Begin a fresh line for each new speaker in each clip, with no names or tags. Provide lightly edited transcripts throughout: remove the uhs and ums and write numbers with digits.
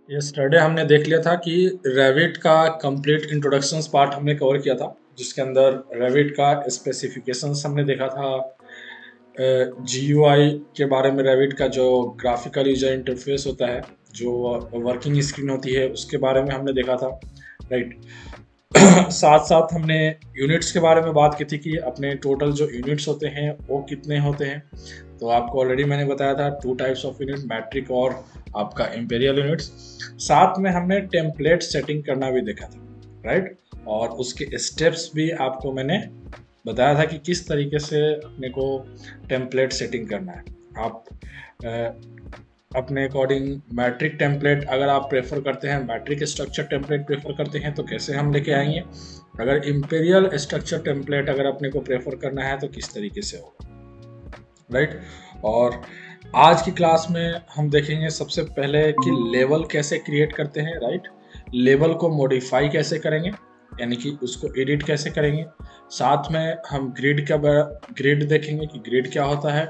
Yesterday हमने देख लिया था कि रेविट का कंप्लीट इंट्रोडक्शंस पार्ट हमने कवर किया था, जिसके अंदर रेविट का स्पेसिफिकेशंस हमने देखा था, जीयूआई के बारे में, रेविट का जो ग्राफिकल यूजर इंटरफेस होता है, जो वर्किंग स्क्रीन होती है, उसके बारे में हमने देखा था, राइट। साथ साथ हमने यूनिट्स के बारे में बात की थी कि अपने टोटल जो यूनिट्स होते हैं वो कितने होते हैं। तो आपको ऑलरेडी मैंने बताया था 2 टाइप्स ऑफ यूनिट, मैट्रिक और आपका इंपीरियल यूनिट्स। साथ में हमने टेम्पलेट सेटिंग करना भी देखा था, राइट। और उसके स्टेप्स भी आपको मैंने बताया था कि किस तरीके से अपने को टेम्पलेट सेटिंग करना है। आप अपने अकॉर्डिंग मैट्रिक टेम्पलेट अगर आप प्रेफर करते हैं, मैट्रिक स्ट्रक्चर टेम्पलेट प्रेफर करते हैं तो कैसे हम लेके आएंगे। अगर इंपीरियल स्ट्रक्चर टेम्पलेट अगर अपने को प्रेफर करना है तो किस तरीके से होगा, राइट। और आज की क्लास में हम देखेंगे सबसे पहले कि लेवल कैसे क्रिएट करते हैं, राइट। लेवल को मॉडिफाई कैसे करेंगे, यानी कि उसको एडिट कैसे करेंगे। साथ में हम ग्रिड देखेंगे कि ग्रिड क्या होता है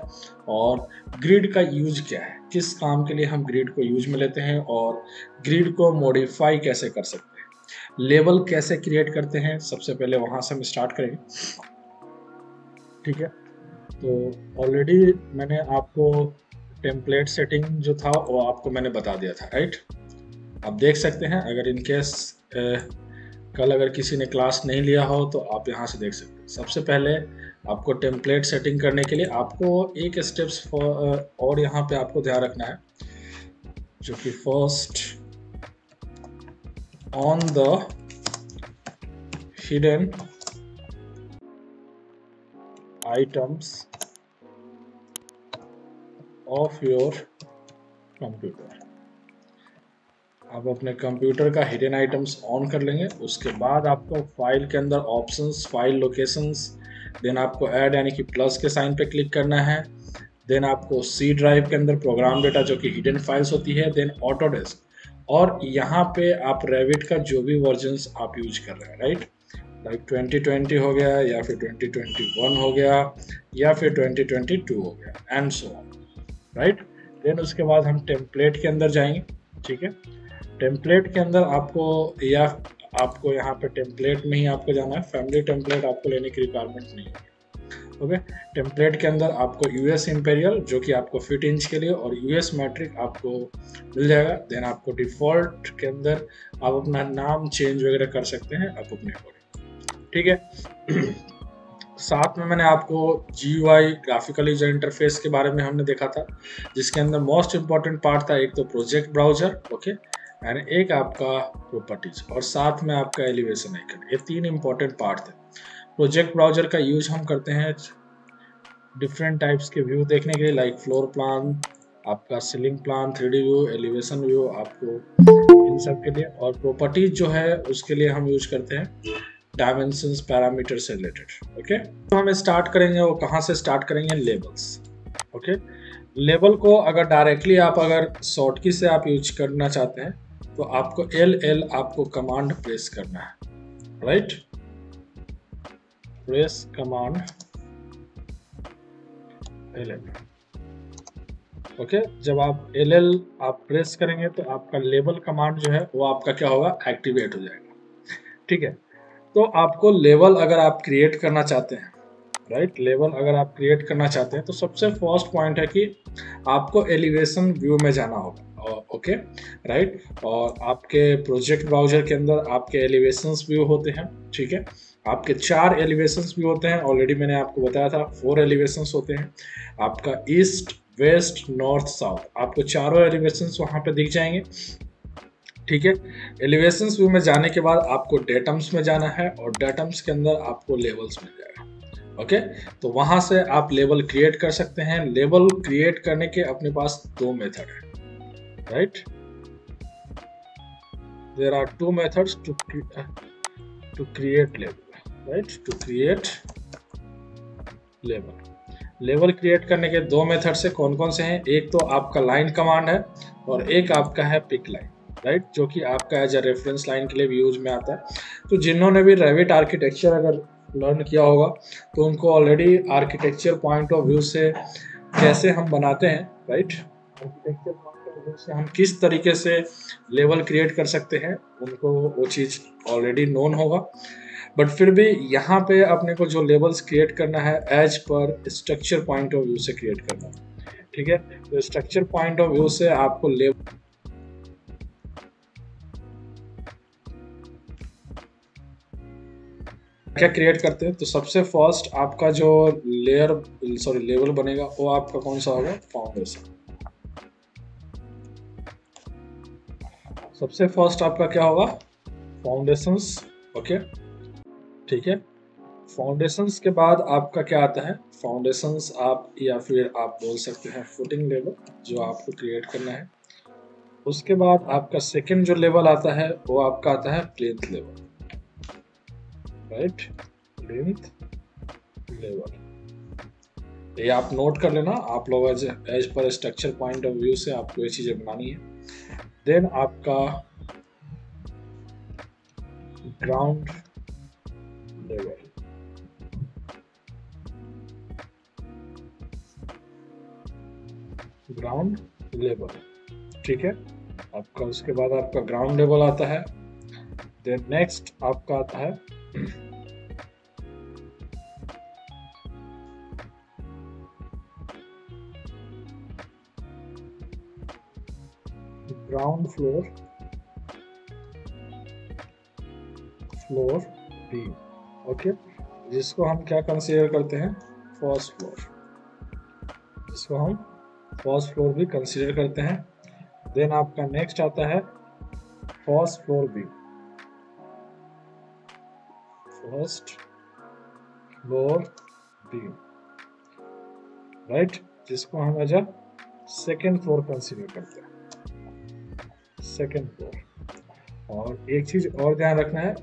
और ग्रिड का यूज क्या है, किस काम के लिए हम ग्रिड को यूज में लेते हैं और ग्रिड को मॉडिफाई कैसे कर सकते हैं। लेवल कैसे क्रिएट करते हैं, सबसे पहले वहां से हम स्टार्ट करेंगे, ठीक है। तो ऑलरेडी मैंने आपको टेम्पलेट सेटिंग जो था वो आपको मैंने बता दिया था, राइट। आप देख सकते हैं, अगर इन केस कल अगर किसी ने क्लास नहीं लिया हो तो आप यहाँ से देख सकते हैं। सबसे पहले आपको टेम्पलेट सेटिंग करने के लिए आपको एक स्टेप्स और यहाँ पे आपको ध्यान रखना है, जो कि first on the hidden items of your computer. आप अपने कंप्यूटर का हिडन आइटम्स ऑन कर लेंगे। उसके बाद आपको फाइल के अंदर ऑप्शंस, फाइल लोकेशंस, देन आपको ऐड यानी कि प्लस के साइन पे क्लिक करना है। देन आपको सी ड्राइव के अंदर प्रोग्राम डेटा जो कि हिडन फाइल्स होती है, देन ऑटोडेस्क। और यहाँ पे आप रेविट का जो भी वर्जन्स आप यूज कर रहे हैं, राइट, लाइक 2020 हो गया या फिर 2021 हो गया या फिर 2022 हो गया and so on, right. Then उसके बाद हम टेम्पलेट के अंदर जाएंगे, ठीक है। टेम्पलेट के अंदर आपको यहाँ पे टेम्पलेट में ही आपको जाना है, फैमिली टेम्पलेट आपको लेने की रिक्वायरमेंट नहीं है, ओके। टेम्पलेट के अंदर आपको यूएस इंपीरियल जो कि आपको फिट इंच के लिए और यूएस मैट्रिक आपको मिल जाएगा। देन आपको डिफॉल्ट के अंदर आप अपना नाम चेंज वगैरह कर सकते हैं आप अपने अकॉर्डिंग, ठीक है। साथ में मैंने आपको GUI ग्राफिकल यूजर इंटरफेस के बारे में हमने देखा था, जिसके अंदर मोस्ट इंपॉर्टेंट पार्ट था एक तो प्रोजेक्ट ब्राउजर, ओके, एंड एक आपका प्रॉपर्टीज और साथ में आपका एलिवेशन आइकन। ये 3 इंपॉर्टेंट पार्ट थे। प्रोजेक्ट ब्राउजर का यूज हम करते हैं डिफरेंट टाइप्स के व्यू देखने के लिए, लाइक फ्लोर प्लान, आपका ceiling plan, 3D view, elevation view, आपको इन सब के लिए। और प्रॉपर्टीज जो है उसके लिए हम यूज करते हैं डायमेंशंस, पैरामीटर से रिलेटेड, ओके। तो हम स्टार्ट करेंगे, वो कहाँ से स्टार्ट करेंगे, लेवल्स, ओके। लेवल को अगर डायरेक्टली आप अगर शॉर्टकी से आप यूज करना चाहते हैं तो आपको LL आपको कमांड प्रेस करना है, right. Press command LL, okay. जब आप LL आप प्रेस करेंगे तो आपका लेवल कमांड जो है वो आपका क्या होगा, एक्टिवेट हो जाएगा, ठीक है। तो आपको लेवल अगर आप क्रिएट करना चाहते हैं, राइट, लेवल अगर आप क्रिएट करना चाहते हैं तो सबसे फर्स्ट पॉइंट है कि आपको एलिवेशन व्यू में जाना होगा, ओके, राइट। और आपके प्रोजेक्ट ब्राउजर के अंदर आपके एलिवेशंस व्यू होते हैं, ठीक है। आपके 4 एलिवेशंस व्यू होते हैं, ऑलरेडी मैंने आपको बताया था 4 एलिवेशंस होते हैं। आपका ईस्ट, वेस्ट, नॉर्थ, साउथ, आपको चारों एलिवेशंस वहां पे दिख जाएंगे, ठीक है। एलिवेशंस व्यू में जाने के बाद आपको डेटम्स में जाना है और डेटम्स के अंदर आपको लेवल्स मिल जाएगा, ओके। तो वहां से आप लेवल क्रिएट कर सकते हैं। लेवल क्रिएट करने के अपने पास 2 मेथड है, right. There are 2 methods to create level, right, to create level. Level create करने के 2 मेथड से कौन कौन से हैं, एक तो आपका लाइन कमांड है और एक आपका है पिक लाइन, राइट, जो कि आपका एज अ रेफरेंस लाइन के लिए भी यूज में आता है। तो जिन्होंने भी रेविट आर्किटेक्चर अगर लर्न किया होगा तो उनको already architecture point of view से कैसे हम बनाते हैं, right, architecture point of view से हम किस तरीके से लेवल क्रिएट कर सकते हैं, उनको वो चीज़ ऑलरेडी नोन होगा। बट फिर भी यहाँ पे अपने को जो लेवल्स क्रिएट करना है as per structure point of view से क्रिएट करना है। ठीक है, तो स्ट्रक्चर पॉइंट ऑफ व्यू से आपको लेवल क्या क्रिएट करते हैं, तो सबसे फर्स्ट आपका जो लेवल बनेगा वो आपका कौन सा होगा, फाउंडेशन। सबसे फर्स्ट आपका क्या होगा, फाउंडेशंस। ओके, ठीक है। फाउंडेशंस के बाद आपका क्या आता है, फाउंडेशंस आप या फिर आप बोल सकते हैं फुटिंग लेवल जो आपको क्रिएट करना है। उसके बाद आपका सेकंड जो लेवल आता है वो आपका आता है plinth level, right, plinth level. ये आप नोट कर लेना, आप लोग as per structure point of view से आपको ये चीजें बनानी है। देन आपका ग्राउंड लेवल, ग्राउंड लेवल, ठीक है। आपका उसके बाद आपका ग्राउंड लेवल आता है। देन नेक्स्ट आपका आता है ground floor, floor beam. Okay, जिसको हम क्या कंसीडर करते हैं, फर्स्ट फ्लोर, जिसको हम फर्स्ट फ्लोर भी कंसीडर करते हैं। देन आपका नेक्स्ट आता है first floor beam, first floor beam, right, जिसको हम as a second floor consider करते हैं, सेकेंड फ्लोर। और एक चीज और ध्यान रखना है,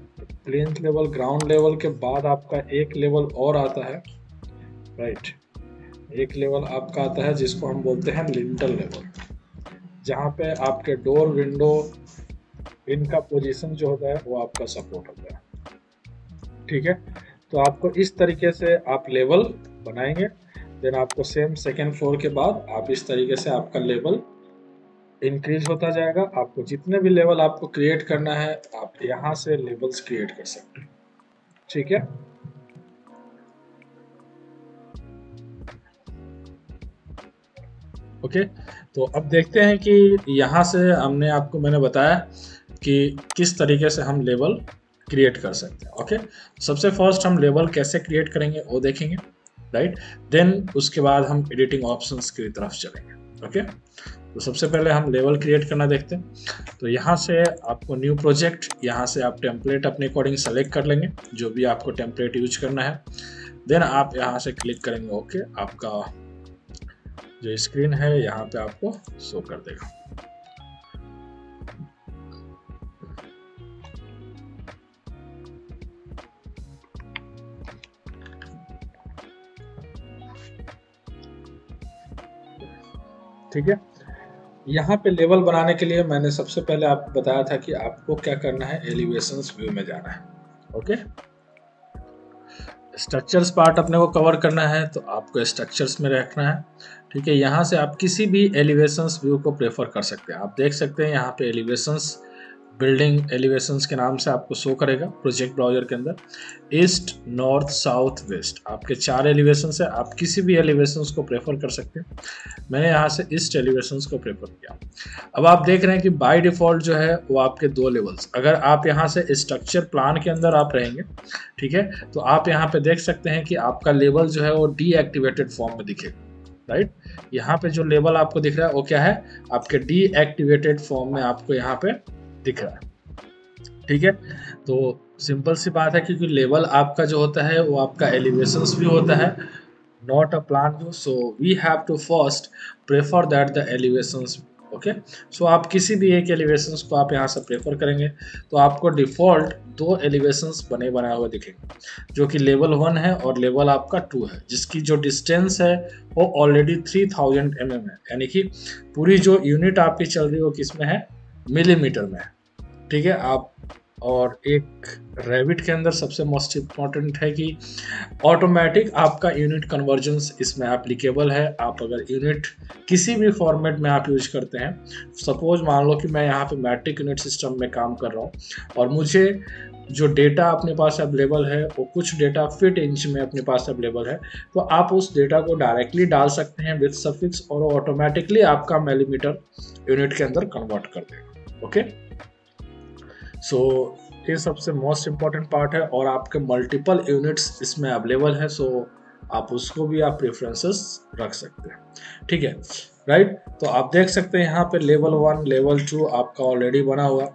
प्लिंथ लेवल ग्राउंड लेवल के बाद आपका एक लेवल और आता है, राइट, एक लेवल आपका आता है जिसको हम बोलते हैं लिंटल लेवल, जहाँ पे आपके डोर विंडो इनका पोजीशन जो होता है वो आपका सपोर्ट होता है। ठीक है, तो आपको इस तरीके से आप लेवल बनाएंगे। देन आपको सेम सेकेंड फ्लोर के बाद आप इस तरीके से आपका लेवल इंक्रीज होता जाएगा। आपको जितने भी लेवल आपको क्रिएट करना है आप यहाँ से लेवल्स क्रिएट कर सकते हैं। ठीक है, ओके। तो अब देखते हैं कि यहाँ से मैंने बताया कि किस तरीके से हम लेवल क्रिएट कर सकते हैं। ओके, सबसे फर्स्ट हम लेवल कैसे क्रिएट करेंगे वो देखेंगे, राइट। देन उसके बाद हम एडिटिंग ऑप्शंस की तरफ चलेंगे। ओके, तो सबसे पहले हम लेवल क्रिएट करना देखते हैं। तो यहाँ से आपको न्यू प्रोजेक्ट, यहाँ से आप टेम्पलेट अपने अकॉर्डिंग सेलेक्ट कर लेंगे, जो भी आपको टेम्पलेट यूज करना है। देन आप यहाँ से क्लिक करेंगे, ओके, आपका जो स्क्रीन है यहाँ पे आपको शो कर देगा। ठीक है, यहाँ पे लेवल बनाने के लिए मैंने सबसे पहले आपको बताया था कि आपको क्या करना है, एलिवेशंस व्यू में जाना है। ओके, स्ट्रक्चर्स पार्ट अपने को कवर करना है तो आपको स्ट्रक्चर्स में रखना है। ठीक है, यहाँ से आप किसी भी एलिवेशंस व्यू को प्रेफर कर सकते हैं। आप देख सकते हैं यहाँ पे एलिवेशंस, बिल्डिंग एलिवेशंस के नाम से आपको शो करेगा प्रोजेक्ट ब्राउजर के अंदर। ईस्ट, नॉर्थ, साउथ, वेस्ट, आपके 4 एलिवेशंस है। आप किसी भी एलिवेशंस को प्रेफर कर सकते हैं। मैंने यहाँ से ईस्ट एलिवेशंस को प्रेफर किया। अब आप देख रहे हैं कि बाय डिफॉल्ट जो है वो आपके 2 लेवल्स, अगर आप यहाँ से स्ट्रक्चर प्लान के अंदर आप रहेंगे, ठीक है, तो आप यहाँ पे देख सकते हैं कि आपका लेवल जो है वो डीएक्टिवेटेड फॉर्म में दिखेगा, राइट। यहाँ पे जो लेवल आपको दिख रहा है वो क्या है, आपके डीएक्टिवेटेड फॉर्म में आपको यहाँ पे दिख रहा है। ठीक है, तो सिंपल सी बात है, क्योंकि लेवल आपका जो होता है वो आपका एलिवेशंस भी होता है, not a plan view, so we have to first prefer that the elevations. Okay, so आप किसी भी एक एलिवेशंस को आप यहाँ से प्रेफर करेंगे तो आपको डिफॉल्ट 2 एलिवेशंस बने बनाए हुए दिखेंगे, जो कि लेवल 1 है और लेवल आपका 2 है, जिसकी जो डिस्टेंस है वो ऑलरेडी 3000 mm है, यानी कि पूरी जो यूनिट आपकी चल रही है वो किस में है, मिलीमीटर में है। ठीक है, आप और एक रेविट के अंदर सबसे मोस्ट इम्पॉर्टेंट है कि ऑटोमेटिक आपका यूनिट कन्वर्जन्स इसमें एप्लीकेबल है। आप अगर यूनिट किसी भी फॉर्मेट में आप यूज करते हैं, सपोज मान लो कि मैं यहाँ पे मैट्रिक यूनिट सिस्टम में काम कर रहा हूँ और मुझे जो डेटा अपने पास अवेलेबल है वो कुछ डेटा फीट इंच में अपने पास अवेलेबल है, तो आप उस डेटा को डायरेक्टली डाल सकते हैं विथ सफिक्स और ऑटोमेटिकली आपका मिलीमीटर यूनिट के अंदर कन्वर्ट कर देगा। ओके, सो ये सबसे मोस्ट इम्पॉर्टेंट पार्ट है और आपके मल्टीपल यूनिट्स इसमें अवेलेबल है, सो आप उसको भी आप प्रेफरेंसेस रख सकते हैं। ठीक है, राइट। तो आप देख सकते हैं यहाँ पे लेवल 1 लेवल 2 आपका ऑलरेडी बना हुआ।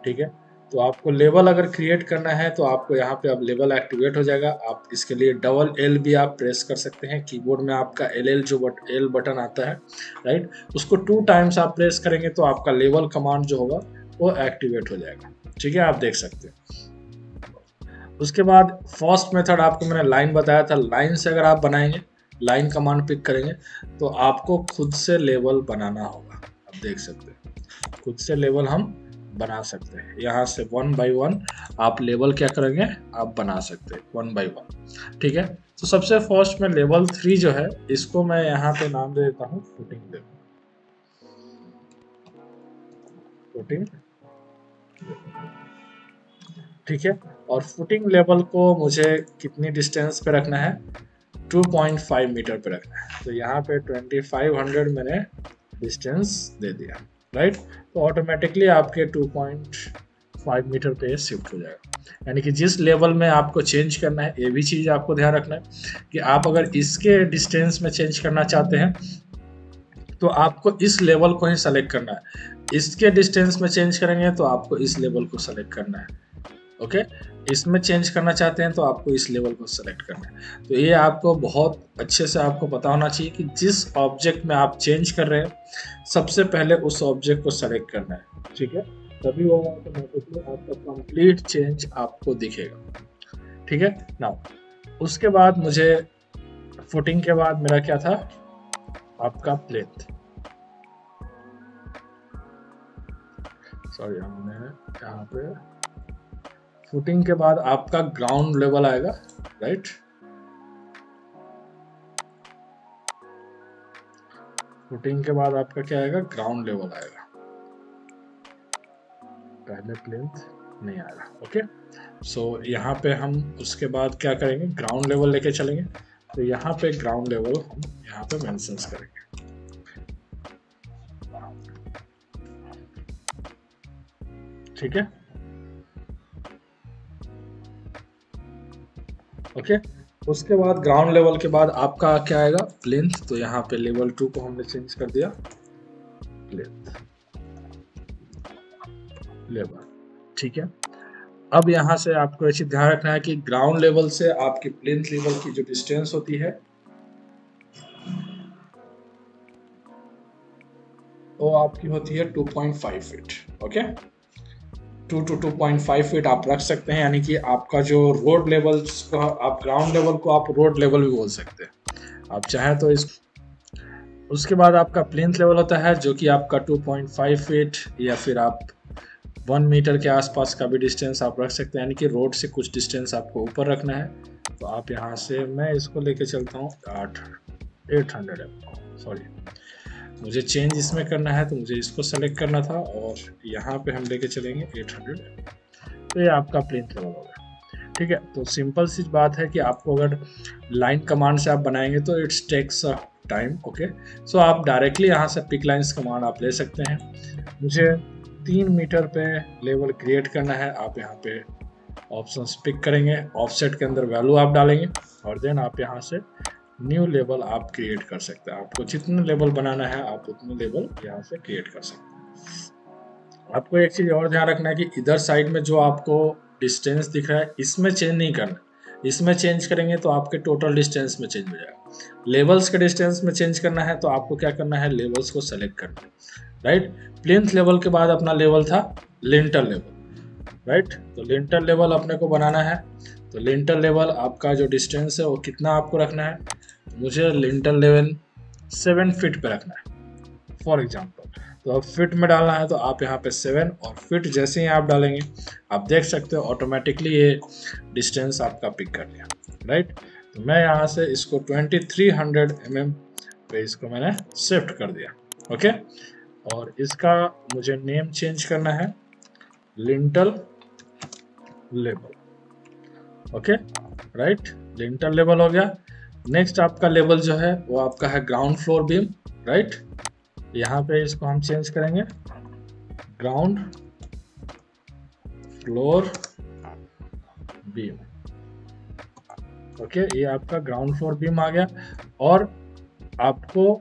ठीक है, तो आपको लेवल अगर क्रिएट करना है तो आपको यहाँ पे अब लेवल एक्टिवेट हो जाएगा। आप इसके लिए डबल एल भी आप प्रेस कर सकते हैं। कीबोर्ड में आपका एल जो एल बटन आता है, राइट, उसको 2 टाइम्स आप प्रेस करेंगे तो आपका लेवल कमांड जो होगा वो एक्टिवेट हो जाएगा। ठीक है, आप देख सकते हैं। उसके बाद फर्स्ट मेथड आपको मैंने लाइन बताया था। लाइन से अगर आप बनाएंगे, लाइन कमांड पिक करेंगे तो आपको खुद से लेवल बनाना होगा। आप देख सकते हैं खुद से लेवल हम बना सकते हैं। यहाँ से 1 by 1 आप लेवल क्या करेंगे, आप बना सकते हैं 1 by 1। ठीक है, तो सबसे फर्स्ट में लेवल 3 जो है इसको मैं यहाँ पे नाम दे देता हूँ फुटिंग लेवल। फुटिंग, ठीक है, और फुटिंग लेवल को मुझे कितनी डिस्टेंस पे रखना है, 2.5 मीटर पे रखना है। तो यहाँ पे 2500 मैंने डिस्टेंस दे दिया, राइट। तो ऑटोमेटिकली आपके 2.5 मीटर पे शिफ्ट हो जाएगा। यानी कि जिस लेवल में आपको चेंज करना है, ये भी चीज़ आपको ध्यान रखना है कि आप अगर इसके डिस्टेंस में चेंज करना चाहते हैं तो आपको इस लेवल को ही सेलेक्ट करना है। इसके डिस्टेंस में चेंज करेंगे तो आपको इस लेवल को सेलेक्ट करना है। ओके, इसमें चेंज करना चाहते हैं तो आपको इस लेवल को सेलेक्ट करना है। तो ये आपको बहुत अच्छे से आपको पता होना चाहिए कि जिस ऑब्जेक्ट में आप चेंज कर रहे हैं सबसे पहले उस ऑब्जेक्ट को सेलेक्ट करना है। ठीक है, तभी वो ऑटोमेटिकली आपका कंप्लीट चेंज आपको दिखेगा। ठीक है, नाउ उसके बाद मुझे फुटिंग के बाद मेरा क्या था, आपका प्लेथ। सॉरी, हमने यहाँ पे फुटिंग के बाद आपका ग्राउंड लेवल आएगा, राइट। फुटिंग के बाद आपका क्या आएगा, ग्राउंड लेवल आएगा, पहले प्लेथ नहीं आएगा। ओके, सो यहाँ पे हम उसके बाद क्या करेंगे, ग्राउंड लेवल लेके चलेंगे। तो यहाँ पे ग्राउंड लेवल हम यहाँ पे मेंशन करेंगे। ठीक है, ओके। उसके बाद ग्राउंड लेवल के बाद आपका क्या आएगा, प्लेथ। तो यहाँ पे लेवल 2 को हमने चेंज कर दिया, प्लेथ लेवल। ठीक है, अब यहाँ से आपको ये चीज ध्यान रखना है कि ग्राउंड लेवल से आपकी प्लेथ लेवल की जो डिस्टेंस होती है वो आपकी होती है 2.5 फीट। ओके, 2 to 2.5 फीट आप रख सकते हैं। यानी कि आपका जो रोड लेवल को, आप ग्राउंड लेवल को आप रोड लेवल भी बोल सकते हैं, आप चाहें तो इस। उसके बाद आपका प्लेथ लेवल होता है जो कि आपका 2.5 फीट या फिर आप 1 मीटर के आसपास का भी डिस्टेंस आप रख सकते हैं। यानी कि रोड से कुछ डिस्टेंस आपको ऊपर रखना है। तो आप यहाँ से, मैं इसको लेके चलता हूँ 800 सॉरी, मुझे चेंज इसमें करना है तो मुझे इसको सेलेक्ट करना था और यहाँ पे हम लेके चलेंगे 800। तो ये आपका प्लेथ लेवल होगा। ठीक है, तो सिंपल सी बात है कि आपको अगर लाइन कमांड से आप बनाएंगे तो it's takes time. Okay, so आप डायरेक्टली यहाँ से पिक लाइन्स कमांड आप ले सकते हैं। मुझे 3 मीटर पे लेवल क्रिएट करना है, आप यहाँ पे ऑप्शंस पिक करेंगे, ऑफसेट के अंदर वैल्यू आप डालेंगे और देन आप यहाँ से न्यू लेवल आप क्रिएट कर सकते हैं। आपको जितने लेवल बनाना है आप उतने लेवल यहाँ से क्रिएट कर सकते हैं। आपको एक चीज़ और ध्यान रखना है कि इधर साइड में जो आपको डिस्टेंस दिख रहा है इसमें चेंज नहीं करना। इसमें चेंज करेंगे तो आपके टोटल डिस्टेंस में चेंज हो जाएगा। लेवल्स के डिस्टेंस में चेंज करना है तो आपको क्या करना है, लेवल्स को सेलेक्ट करना है, राइट। प्लेथ लेवल के बाद अपना लेवल था लिंटर लेवल, राइट। तो लिंटर लेवल अपने को बनाना है। तो लिंटर लेवल आपका जो डिस्टेंस है वो कितना आपको रखना है, मुझे लिंटर लेवल 7 फीट पे रखना है फॉर एग्जांपल। तो अब फिट में डालना है तो आप यहाँ पे 7 और फिट जैसे ही आप डालेंगे आप देख सकते हो ऑटोमेटिकली ये डिस्टेंस आपका पिक कर लिया, राइट। तो मैं यहाँ से इसको 2300 mm पे इसको मैंने शिफ्ट कर दिया, ओके। और इसका मुझे नेम चेंज करना है lintel level, okay, right. Lintel level हो गया। नेक्स्ट आपका लेवल जो है वो आपका है ग्राउंड फ्लोर बीम, राइट। यहाँ पे इसको हम चेंज करेंगे ग्राउंड फ्लोर बीम, ओके। ये आपका ग्राउंड फ्लोर बीम आ गया। और आपको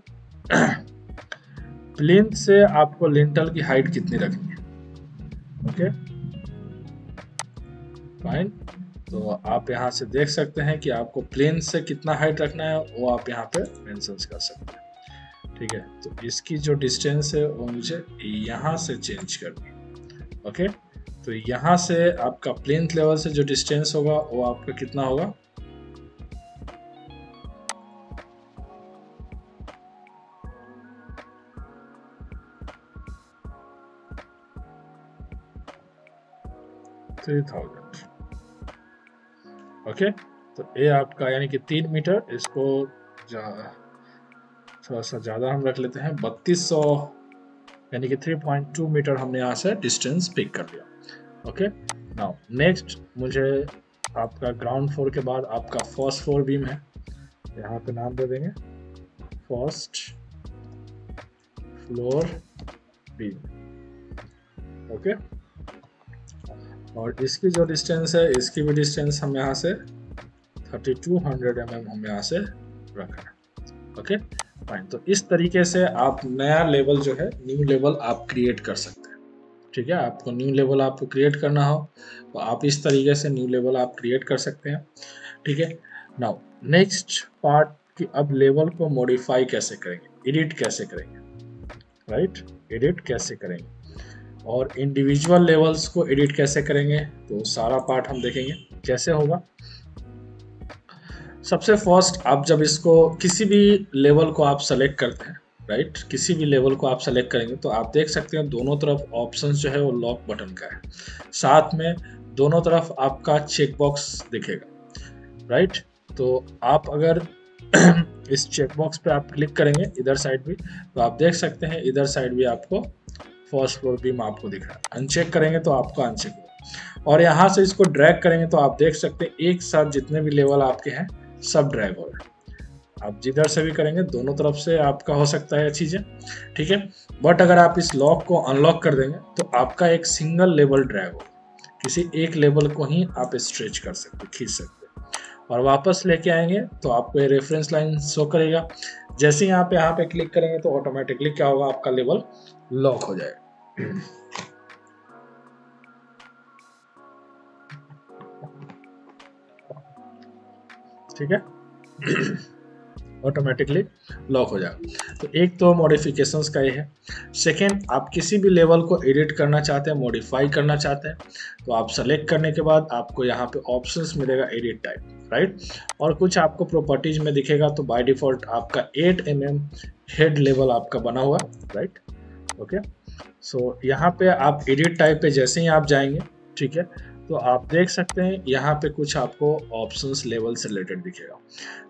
प्लिंथ से आपको लिंटल की हाइट कितनी रखनी है, ओके, फाइन। तो आप यहाँ से देख सकते हैं कि आपको प्लेन से कितना हाइट रखना है वो आप यहाँ पे मेंशन कर सकते हैं, ठीक है। तो इसकी जो डिस्टेंस है वो मुझे यहाँ से चेंज करनी है, ओके। तो यहाँ से आपका प्लेन्थ लेवल से जो डिस्टेंस होगा वो आपका कितना होगा, ओके। तो ये आपका यानी कि 3 मीटर, इसको थोड़ा सा ज़्यादा हम रख लेते हैं 3200 यानी कि 3.2 मीटर हमने यहाँ से डिस्टेंस पिक कर लिया, ओके। नाउ नेक्स्ट मुझे आपका ग्राउंड फ्लोर के बाद आपका फर्स्ट फ्लोर बीम है, यहाँ पे नाम दे देंगे फर्स्ट फ्लोर बीम, ओके। और इसकी जो डिस्टेंस है इसकी भी डिस्टेंस हम यहाँ से 3200 mm हम यहाँ से रख रहे हैं, ओके, फाइन। तो इस तरीके से आप नया लेवल जो है न्यू लेवल आप क्रिएट कर सकते हैं, ठीक है। आपको न्यू लेवल आपको क्रिएट करना हो तो आप इस तरीके से न्यू लेवल आप क्रिएट कर सकते हैं, ठीक है। नाउ नेक्स्ट पार्ट कि अब लेवल को मॉडिफाई कैसे करेंगे, एडिट कैसे करेंगे, राइट, एडिट कैसे करेंगे और इंडिविजुअल लेवल्स को एडिट कैसे करेंगे, तो सारा पार्ट हम देखेंगे कैसे होगा। सबसे फर्स्ट आप जब इसको किसी भी लेवल को आप सेलेक्ट करते हैं, राइट, किसी भी लेवल को आप सेलेक्ट करेंगे तो आप देख सकते हैं दोनों तरफ ऑप्शंस जो है वो लॉक बटन का है, साथ में दोनों तरफ आपका चेक बॉक्स दिखेगा, राइट। तो आप अगर इस चेक बॉक्स पे आप क्लिक करेंगे इधर साइड भी तो आप देख सकते हैं इधर साइड भी आपको फर्स्ट फ्लोर बीम आपको दिख रहा है। अनचेक करेंगे तो आपका अनचेक होगा और यहाँ से इसको ड्रैग करेंगे तो आप देख सकते हैं एक साथ जितने भी लेवल आपके हैं सब ड्रैग हो रहे हैं। आप जिधर से भी करेंगे दोनों तरफ से आपका हो सकता है चीजें, ठीक है। बट अगर आप इस लॉक को अनलॉक कर देंगे तो आपका एक सिंगल लेवल ड्रैग होगा, किसी एक लेवल को ही आप स्ट्रेच कर सकते, खींच सकते और वापस लेके आएंगे तो आपको ये रेफरेंस लाइन शो करेगा। जैसे यहाँ पे क्लिक करेंगे तो ऑटोमेटिकली क्या होगा, आपका लेवल लॉक हो जाएगा, ठीक है, ऑटोमेटिकली लॉक हो जाएगा। तो एक तो मॉडिफिकेशंस का ये है। सेकेंड, आप किसी भी लेवल को एडिट करना चाहते हैं, मॉडिफाई करना चाहते हैं तो आप सेलेक्ट करने के बाद आपको यहाँ पे ऑप्शंस मिलेगा एडिट टाइप, राइट, और कुछ आपको प्रॉपर्टीज में दिखेगा। तो बाय डिफॉल्ट आपका 8 mm हेड लेवल आपका बना हुआ, राइट, ओके। सो यहाँ पे आप एडिट टाइप पे जैसे ही आप जाएंगे, ठीक है, तो आप देख सकते हैं यहाँ पे कुछ आपको ऑप्शंस लेवल से रिलेटेड दिखेगा।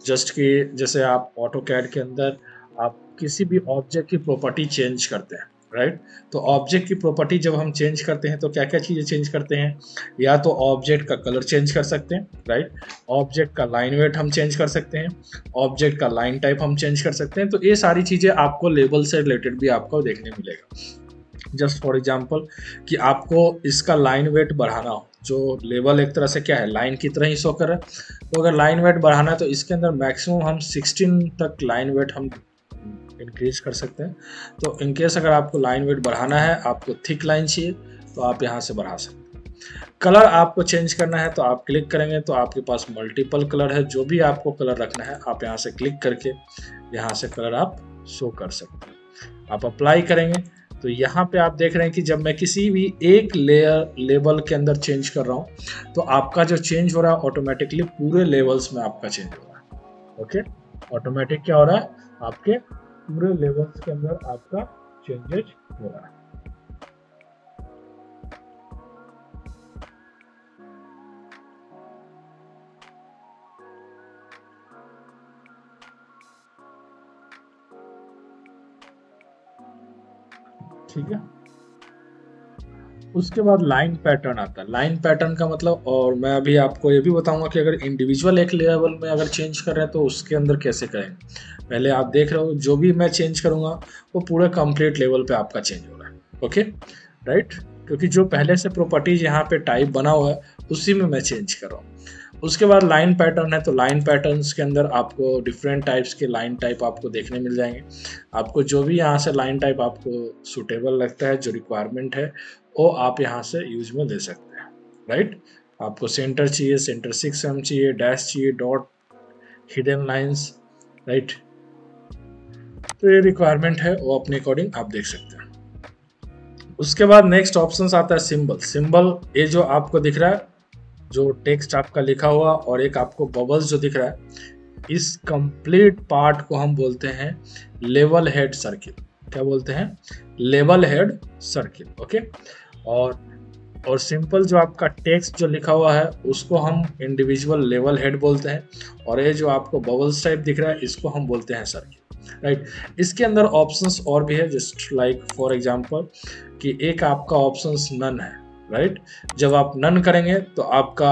जस्ट कि जैसे आप ऑटोकैड के अंदर आप किसी भी ऑब्जेक्ट की प्रॉपर्टी चेंज करते हैं, राइट, तो ऑब्जेक्ट की प्रॉपर्टी जब हम चेंज करते हैं तो क्या क्या चीज़ें चेंज करते हैं, या तो ऑब्जेक्ट का कलर चेंज कर सकते हैं, राइट, ऑब्जेक्ट का लाइन वेट हम चेंज कर सकते हैं, ऑब्जेक्ट का लाइन टाइप हम चेंज कर सकते हैं। तो ये सारी चीज़ें आपको लेवल से रिलेटेड भी आपको देखने मिलेगा। जस्ट फॉर एग्जाम्पल कि आपको इसका लाइन वेट बढ़ाना हो, जो लेवल एक तरह से क्या है लाइन की तरह ही शो कर रहा है, तो अगर लाइन वेट बढ़ाना है तो इसके अंदर मैक्सिमम हम 16 तक लाइन वेट हम इंक्रीज कर सकते हैं। तो इनकेस अगर आपको लाइन वेट बढ़ाना है, आपको थिक लाइन चाहिए तो आप यहाँ से बढ़ा सकते हैं। कलर आपको चेंज करना है तो आप क्लिक करेंगे तो आपके पास मल्टीपल कलर है, जो भी आपको कलर रखना है आप यहाँ से क्लिक करके यहाँ से कलर आप शो कर सकते हैं। आप अप्लाई करेंगे तो यहाँ पे आप देख रहे हैं कि जब मैं किसी भी एक लेवल के अंदर चेंज कर रहा हूँ तो आपका जो चेंज हो रहा है ऑटोमेटिकली पूरे लेवल्स में आपका चेंज हो रहा है, ओके। ऑटोमेटिक क्या हो रहा है, आपके पूरे लेवल्स के अंदर आपका चेंजेज हो रहा है। ठीक है, उसके बाद लाइन पैटर्न आता है। लाइन पैटर्न का मतलब, और मैं अभी आपको ये भी बताऊंगा कि अगर इंडिविजुअल एक लेवल में अगर चेंज कर रहे हैं तो उसके अंदर कैसे करेंगे। पहले आप देख रहे हो जो भी मैं चेंज करूंगा वो पूरे कंप्लीट लेवल पे आपका चेंज हो रहा है। ओके राइट, क्योंकि जो पहले से प्रॉपर्टीज यहाँ पे टाइप बना हुआ है उसी में मैं चेंज कर रहा हूँ। उसके बाद लाइन पैटर्न है, तो लाइन पैटर्न्स के अंदर आपको डिफरेंट टाइप्स के लाइन टाइप आपको देखने मिल जाएंगे। आपको जो भी यहाँ से लाइन टाइप आपको सुटेबल लगता है, जो रिक्वायरमेंट है, वो आप यहाँ से यूज में ले सकते हैं। राइट, आपको सेंटर चाहिए, सेंटर 6 चाहिए, डैश चाहिए, डॉट, हिडन लाइंस, राइट, तो ये रिक्वायरमेंट है, वो अपने अकॉर्डिंग आप देख सकते हैं। उसके बाद नेक्स्ट ऑप्शन आता है सिंबल। सिंबल ये जो आपको दिख रहा है, जो टेक्स्ट आपका लिखा हुआ और एक आपको बबल्स जो दिख रहा है, इस कंप्लीट पार्ट को हम बोलते हैं लेवल हेड सर्किल। क्या बोलते हैं? Level head circle. ओके, और सिंपल जो आपका टेक्स्ट जो लिखा हुआ है उसको हम इंडिविजुअल लेवल हेड बोलते हैं, और ये जो आपको बबल्स टाइप दिख रहा है इसको हम बोलते हैं सर्किल। राइट, इसके अंदर ऑप्शंस और भी है, जस्ट लाइक फॉर एग्जांपल कि एक आपका ऑप्शंस नन है। राइट, जब आप नन करेंगे तो आपका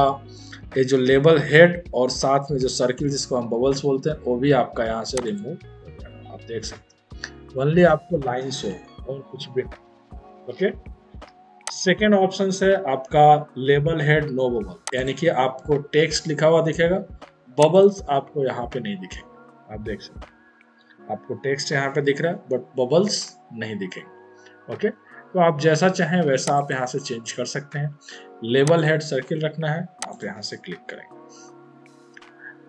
ये जो लेबल हेड और साथ में जो सर्किल जिसको हम बबल्स बोलते हैं वो भी आपका यहाँ से रिमूव हो जाएगा। आप देख सकते हैं ओनली आपको लाइन शो और कुछ भी। ओके, सेकेंड ऑप्शन है आपका लेबल हेड नो बबल, यानी कि आपको टेक्स्ट लिखा हुआ दिखेगा, बबल्स आपको यहाँ पे नहीं दिखेंगे। आप देख सकते हैं आपको टेक्स्ट यहाँ पे दिख रहा है बट बबल्स नहीं दिखेंगे। ओके, तो आप जैसा चाहें वैसा आप यहाँ से चेंज कर सकते हैं। लेबल हेड सर्किल रखना है, आप यहाँ से क्लिक करेंगे।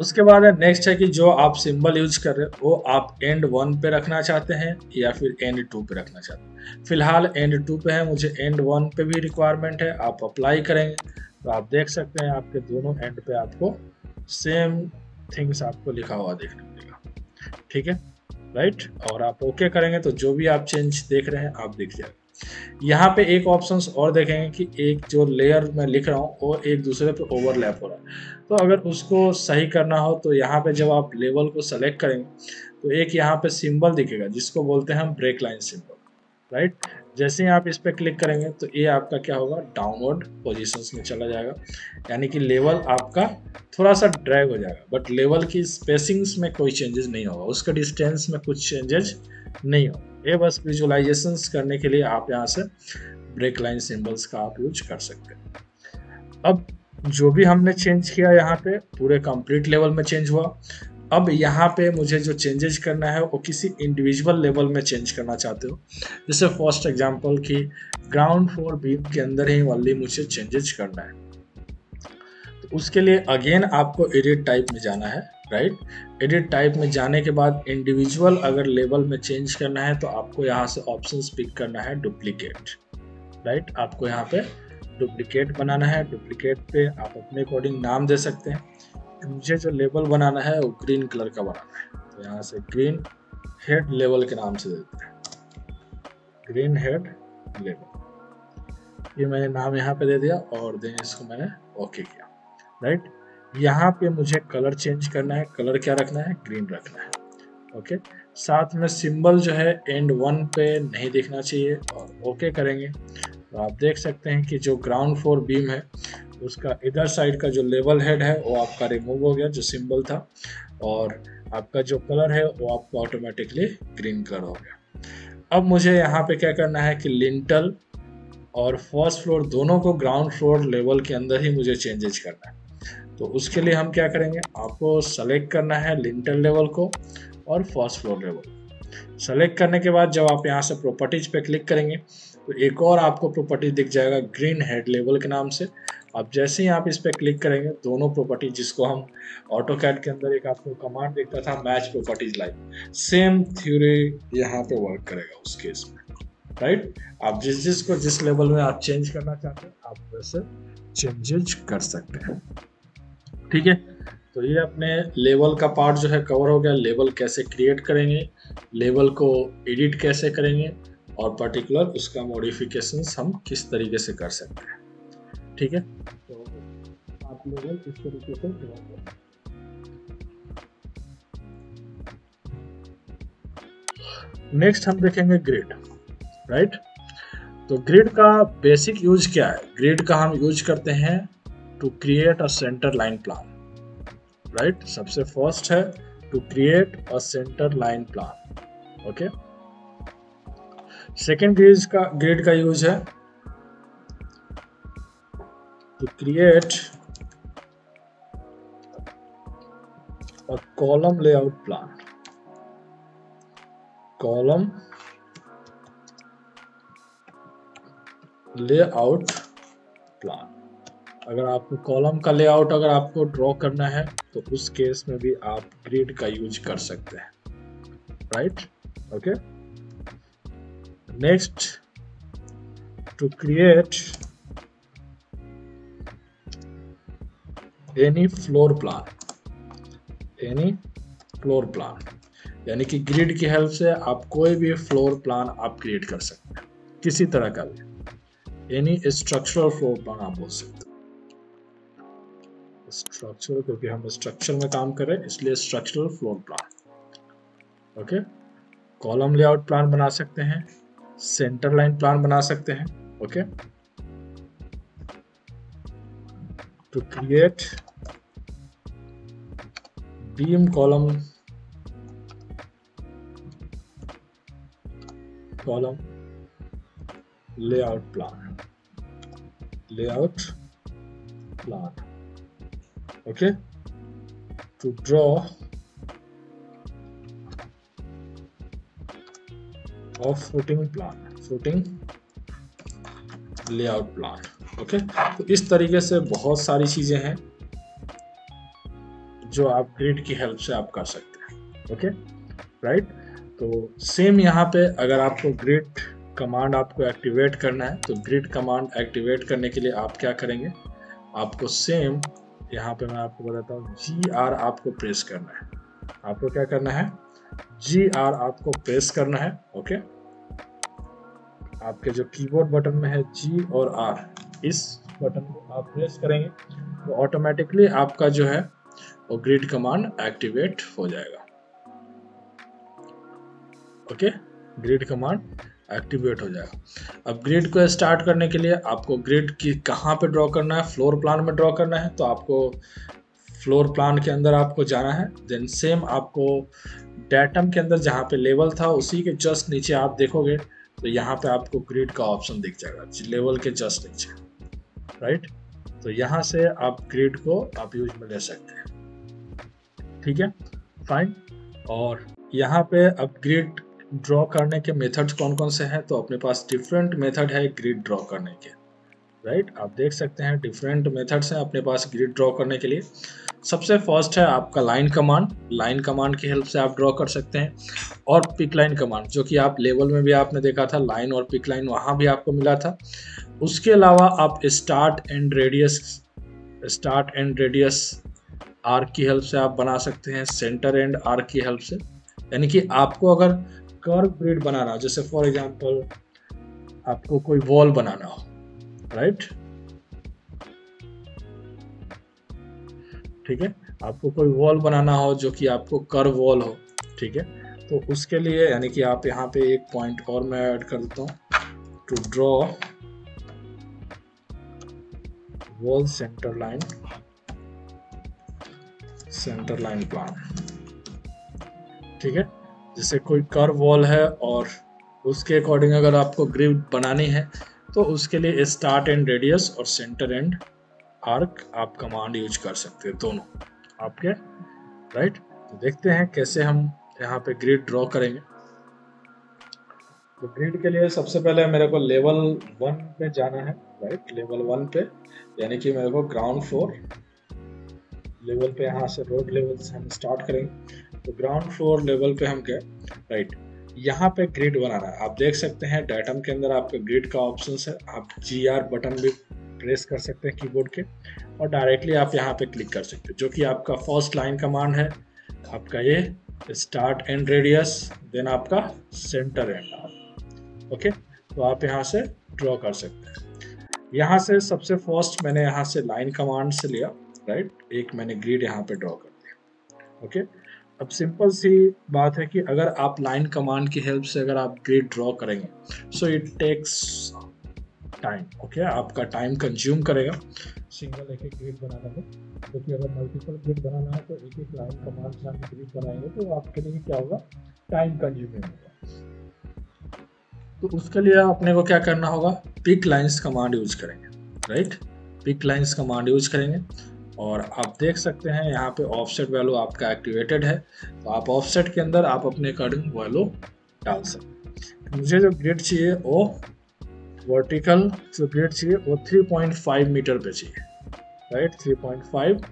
उसके बाद नेक्स्ट है कि जो आप सिंबल यूज कर रहे हैं वो आप एंड 1 पे रखना चाहते हैं या फिर एंड 2 पे रखना चाहते हैं। फिलहाल एंड 2 पे है, मुझे एंड 1 पे भी रिक्वायरमेंट है। आप अप्लाई करेंगे तो आप देख सकते हैं आपके दोनों एंड पे आपको सेम थिंग्स आपको लिखा हुआ देखने मिलेगा। ठीक है, राइट, और आप ओके करेंगे तो जो भी आप चेंज देख रहे हैं आप दिख जाएगा। यहाँ पे एक ऑप्शंस और देखेंगे कि एक जो लेयर मैं लिख रहा हूँ वो एक दूसरे पे ओवरलैप हो रहा है, तो अगर उसको सही करना हो तो यहाँ पे जब आप लेवल को सेलेक्ट करेंगे तो एक यहाँ पे सिंबल दिखेगा जिसको बोलते हैं हम ब्रेक लाइन सिंबल। राइट, जैसे ही आप इस पर क्लिक करेंगे तो ये आपका क्या होगा, डाउनवर्ड पोजीशंस में चला जाएगा, यानी कि लेवल आपका थोड़ा सा ड्रैग हो जाएगा, बट लेवल की स्पेसिंग्स में कोई चेंजेस नहीं होगा, उसका डिस्टेंस में कुछ चेंजेस नहीं होगा। ये बस विजुअलाइजेशंस करने के लिए आप यहाँ से ब्रेक लाइन सिंबल्स का आप यूज कर सकते हैं। अब जो भी हमने चेंज किया यहाँ पे पूरे कंप्लीट लेवल में चेंज हुआ। अब यहाँ पे मुझे जो चेंजेस करना है वो किसी इंडिविजुअल लेवल में चेंज करना चाहते हो, जैसे फर्स्ट एग्जांपल कि ग्राउंड फ्लोर बीम के अंदर ही वाली मुझे चेंजेस करना है, तो उसके लिए अगेन आपको एडिट टाइप में जाना है। राइट, एडिट टाइप में जाने के बाद इंडिविजुअल अगर लेवल में चेंज करना है तो आपको यहाँ से ऑप्शंस पिक करना है डुप्लीकेट। राइट, आपको यहाँ पे डुप्लीकेट बनाना है। डुप्लीकेट पे आप अपने अकॉर्डिंग नाम दे सकते हैं। मुझे जो लेबल बनाना है वो ग्रीन कलर का बनाना है, तो यहाँ से ग्रीन हेड लेवल के नाम से देते हैं, ग्रीन हेड लेवल। ये मैंने नाम यहाँ पे दे दिया और देन इसको मैंने ओके किया। राइट, यहाँ पे मुझे कलर चेंज करना है। कलर क्या रखना है? ग्रीन रखना है। ओके, साथ में सिंबल जो है एंड 1 पे नहीं दिखना चाहिए, और ओके करेंगे तो आप देख सकते हैं कि जो ग्राउंड फ्लोर बीम है उसका इधर साइड का जो लेवल हेड है वो आपका रिमूव हो गया, जो सिंबल था, और आपका जो कलर है वो आपको ऑटोमेटिकली ग्रीन कलर हो गया। अब मुझे यहाँ पे क्या करना है कि लिंटल और फर्स्ट फ्लोर दोनों को ग्राउंड फ्लोर लेवल के अंदर ही मुझे चेंजेस करना है। तो उसके लिए हम क्या करेंगे, आपको सेलेक्ट करना है लिंटल लेवल को और फर्स्ट फ्लोर लेवल। सेलेक्ट करने के बाद जब आप यहाँ से प्रॉपर्टीज पे क्लिक करेंगे तो एक और आपको प्रॉपर्टी दिख जाएगा ग्रीन हेड लेवल के नाम से। अब जैसे ही आप इस पे क्लिक करेंगे दोनों प्रॉपर्टी, जिसको हम ऑटोकैड के अंदर एक आपको कमांड दिखता था match properties like, same theory यहाँ पे वर्क करेगा उस केस में। राइट, आप जिस लेवल में आप चेंज करना चाहते हैं आप वैसे चेंजेज कर सकते हैं। ठीक है, तो ये अपने लेवल का पार्ट जो है कवर हो गया। लेवल कैसे क्रिएट करेंगे, लेवल को एडिट कैसे करेंगे, और पर्टिकुलर उसका मॉडिफिकेशंस हम किस तरीके से कर सकते हैं। ठीक है, तो आप लेवल इस तरीके से ड्रॉ करें। नेक्स्ट हम देखेंगे ग्रिड, राइट। तो ग्रिड का बेसिक यूज क्या है? ग्रिड का हम यूज करते हैं to create a centre line plan, right. सबसे फर्स्ट है to create a centre line plan, okay. Second grid का यूज है to create a column layout plan, column layout plan. अगर आपको कॉलम का लेआउट अगर आपको ड्रॉ करना है तो उस केस में भी आप ग्रिड का यूज कर सकते हैं, right, okay. Next, to create any floor plan, any floor plan, यानी कि ग्रिड की हेल्प से आप कोई भी फ्लोर प्लान आप क्रिएट कर सकते हैं, किसी तरह का भी, एनी स्ट्रक्चरल फ्लोर प्लान आप बोल सकते हैं। स्ट्रक्चर, क्योंकि हम स्ट्रक्चर में काम कर रहे हैं इसलिए structural floor plan, okay. Column layout plan बना सकते हैं, सेंटर लाइन प्लान बना सकते हैं, okay. To create beam column layout plan, okay, to draw a footing layout plan, okay। तो इस तरीके से बहुत सारी चीजें हैं जो आप ग्रिड की हेल्प से आप कर सकते हैं, ओके, राइट। तो सेम यहाँ पे अगर आपको ग्रिड कमांड आपको एक्टिवेट करना है तो ग्रिड कमांड एक्टिवेट करने के लिए आप क्या करेंगे, आपको सेम यहाँ पे मैं आपको बताता हूँ, GR आपको प्रेस करना है। आपको क्या करना है, GR आपको प्रेस करना है, ओके। आपके जो कीबोर्ड बटन में है G और R, इस बटन को आप प्रेस करेंगे तो ऑटोमेटिकली आपका जो है वो ग्रिड कमांड एक्टिवेट हो जाएगा, ओके। ग्रिड कमांड एक्टिवेट हो जाएगा। अब ग्रिड को स्टार्ट करने के लिए आपको ग्रिड की कहाँ पे ड्रॉ करना है, फ्लोर प्लान में ड्रॉ करना है, तो आपको फ्लोर प्लान के अंदर आपको जाना है। देन सेम आपको डेटम के अंदर जहाँ पे लेवल था उसी के जस्ट नीचे आप देखोगे तो यहाँ पे आपको ग्रिड का ऑप्शन दिख जाएगा, लेवल के जस्ट नीचे, राइट। तो यहाँ से आप ग्रिड को आप यूज में ले सकते हैं, ठीक है, फाइन। और यहाँ पे अब ग्रिड ड्रॉ करने के मेथड्स कौन कौन से हैं, तो अपने पास डिफरेंट मेथड है ग्रिड ड्रॉ करने के, राइट। आप देख सकते हैं डिफरेंट मेथड्स हैं अपने पास ग्रिड ड्रॉ करने के लिए। सबसे फर्स्ट है आपका लाइन कमांड की हेल्प से आप ड्रॉ कर सकते हैं, और पिक लाइन कमांड, जो कि आप लेवल में भी आपने देखा था, लाइन और पिक लाइन वहाँ भी आपको मिला था। उसके अलावा आप स्टार्ट एंड रेडियस आर्क की हेल्प से आप बना सकते हैं, सेंटर एंड आर्क की हेल्प से। यानी कि आपको अगर कर्व ग्रिड बनाना, जैसे फॉर एग्जांपल आपको कोई वॉल बनाना हो, राइट, ठीक है, आपको कोई वॉल बनाना हो जो कि आपको कर्व वॉल हो, ठीक है, तो उसके लिए यानी कि आप यहाँ पे एक पॉइंट और मैं ऐड कर देता हूँ, to draw wall centre line plan, ठीक है। जैसे कोई कर्व वॉल है और उसके अकॉर्डिंग अगर आपको ग्रिड बनानी है तो उसके लिए स्टार्ट एंड रेडियस और सेंटर एंड आर्क आप कमांड यूज कर सकते हैं, दोनों आपके, राइट। तो देखते हैं कैसे हम यहाँ पे ग्रिड ड्रॉ करेंगे। तो ग्रिड के लिए सबसे पहले मेरे को लेवल 1 पे जाना है, राइट। लेवल 1 पे यानी कि मेरे को ग्राउंड फ्लोर लेवल पे, यहाँ से रोड लेवल से हम स्टार्ट करेंगे। तो ग्राउंड फ्लोर लेवल पे हम गए, राइट। यहाँ पे ग्रिड बनाना है। आप देख सकते हैं डेटम के अंदर आपके ग्रिड का ऑप्शन है, आप GR बटन भी प्रेस कर सकते हैं कीबोर्ड के, और डायरेक्टली आप यहाँ पे क्लिक कर सकते हैं, जो कि आपका फर्स्ट लाइन कमांड है आपका ये स्टार्ट एंड रेडियस, देन आपका सेंटर एंड आर्क, ओके, तो आप यहाँ से ड्रॉ कर सकते हैं। यहाँ से सबसे फर्स्ट मैंने यहाँ से लाइन कमांड से लिया, राइट, एक मैंने ग्रिड यहाँ पे ड्रॉ कर दिया। ओके, अब सिंपल सी बात है कि अगर आप लाइन कमांड की हेल्प से अगर आप ग्रिड ड्रॉ करेंगे, so it takes time. Okay, आपका टाइम कंज्यूम करेगा सिंगल एक ग्रिड बनाने में, क्योंकि अगर मल्टीपल ग्रिड बनाना है तो एक एक लाइन कमांड से आप ग्रिड बनाएंगे तो आपके लिए क्या होगा, टाइम कंज्यूमिंग होगा। तो उसके लिए अपने को क्या करना होगा, पिक लाइंस कमांड यूज करेंगे, right, pick lines command use करेंगे। और आप देख सकते हैं यहाँ पे ऑफसेट वैल्यू आपका एक्टिवेटेड है, तो आप ऑफसेट के अंदर आप अपने अकॉर्डिंग वैल्यू डाल सकते हैं। मुझे जो ग्रिड चाहिए वो वर्टिकल जो ग्रिड चाहिए वो 3.5 मीटर पे चाहिए, राइट, 3.5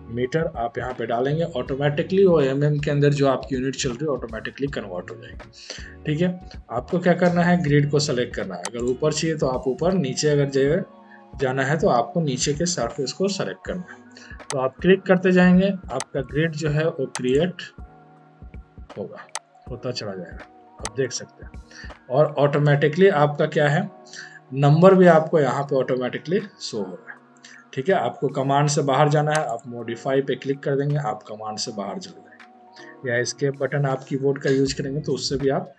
मीटर आप यहाँ पे डालेंगे, ऑटोमेटिकली वो mm के अंदर जो आपकी यूनिट चल रही है ऑटोमेटिकली कन्वर्ट हो जाएगी। ठीक है, आपको क्या करना है, ग्रिड को सेलेक्ट करना है। अगर ऊपर चाहिए तो आप ऊपर, नीचे अगर जाना है तो आपको नीचे के सरफेस को सेलेक्ट करना है। तो आप क्लिक करते जाएंगे, आपका ग्रिड जो है वो क्रिएट होता चला जाएगा, आप देख सकते हैं। और ऑटोमेटिकली आपका क्या है, नंबर भी आपको यहाँ पे ऑटोमेटिकली शो हो रहा है। ठीक है, आपको कमांड से बाहर जाना है, आप मॉडिफाई पे क्लिक कर देंगे, आप कमांड से बाहर चले जाएंगे, या एस्केप बटन आप कीबोर्ड का यूज करेंगे तो उससे भी आप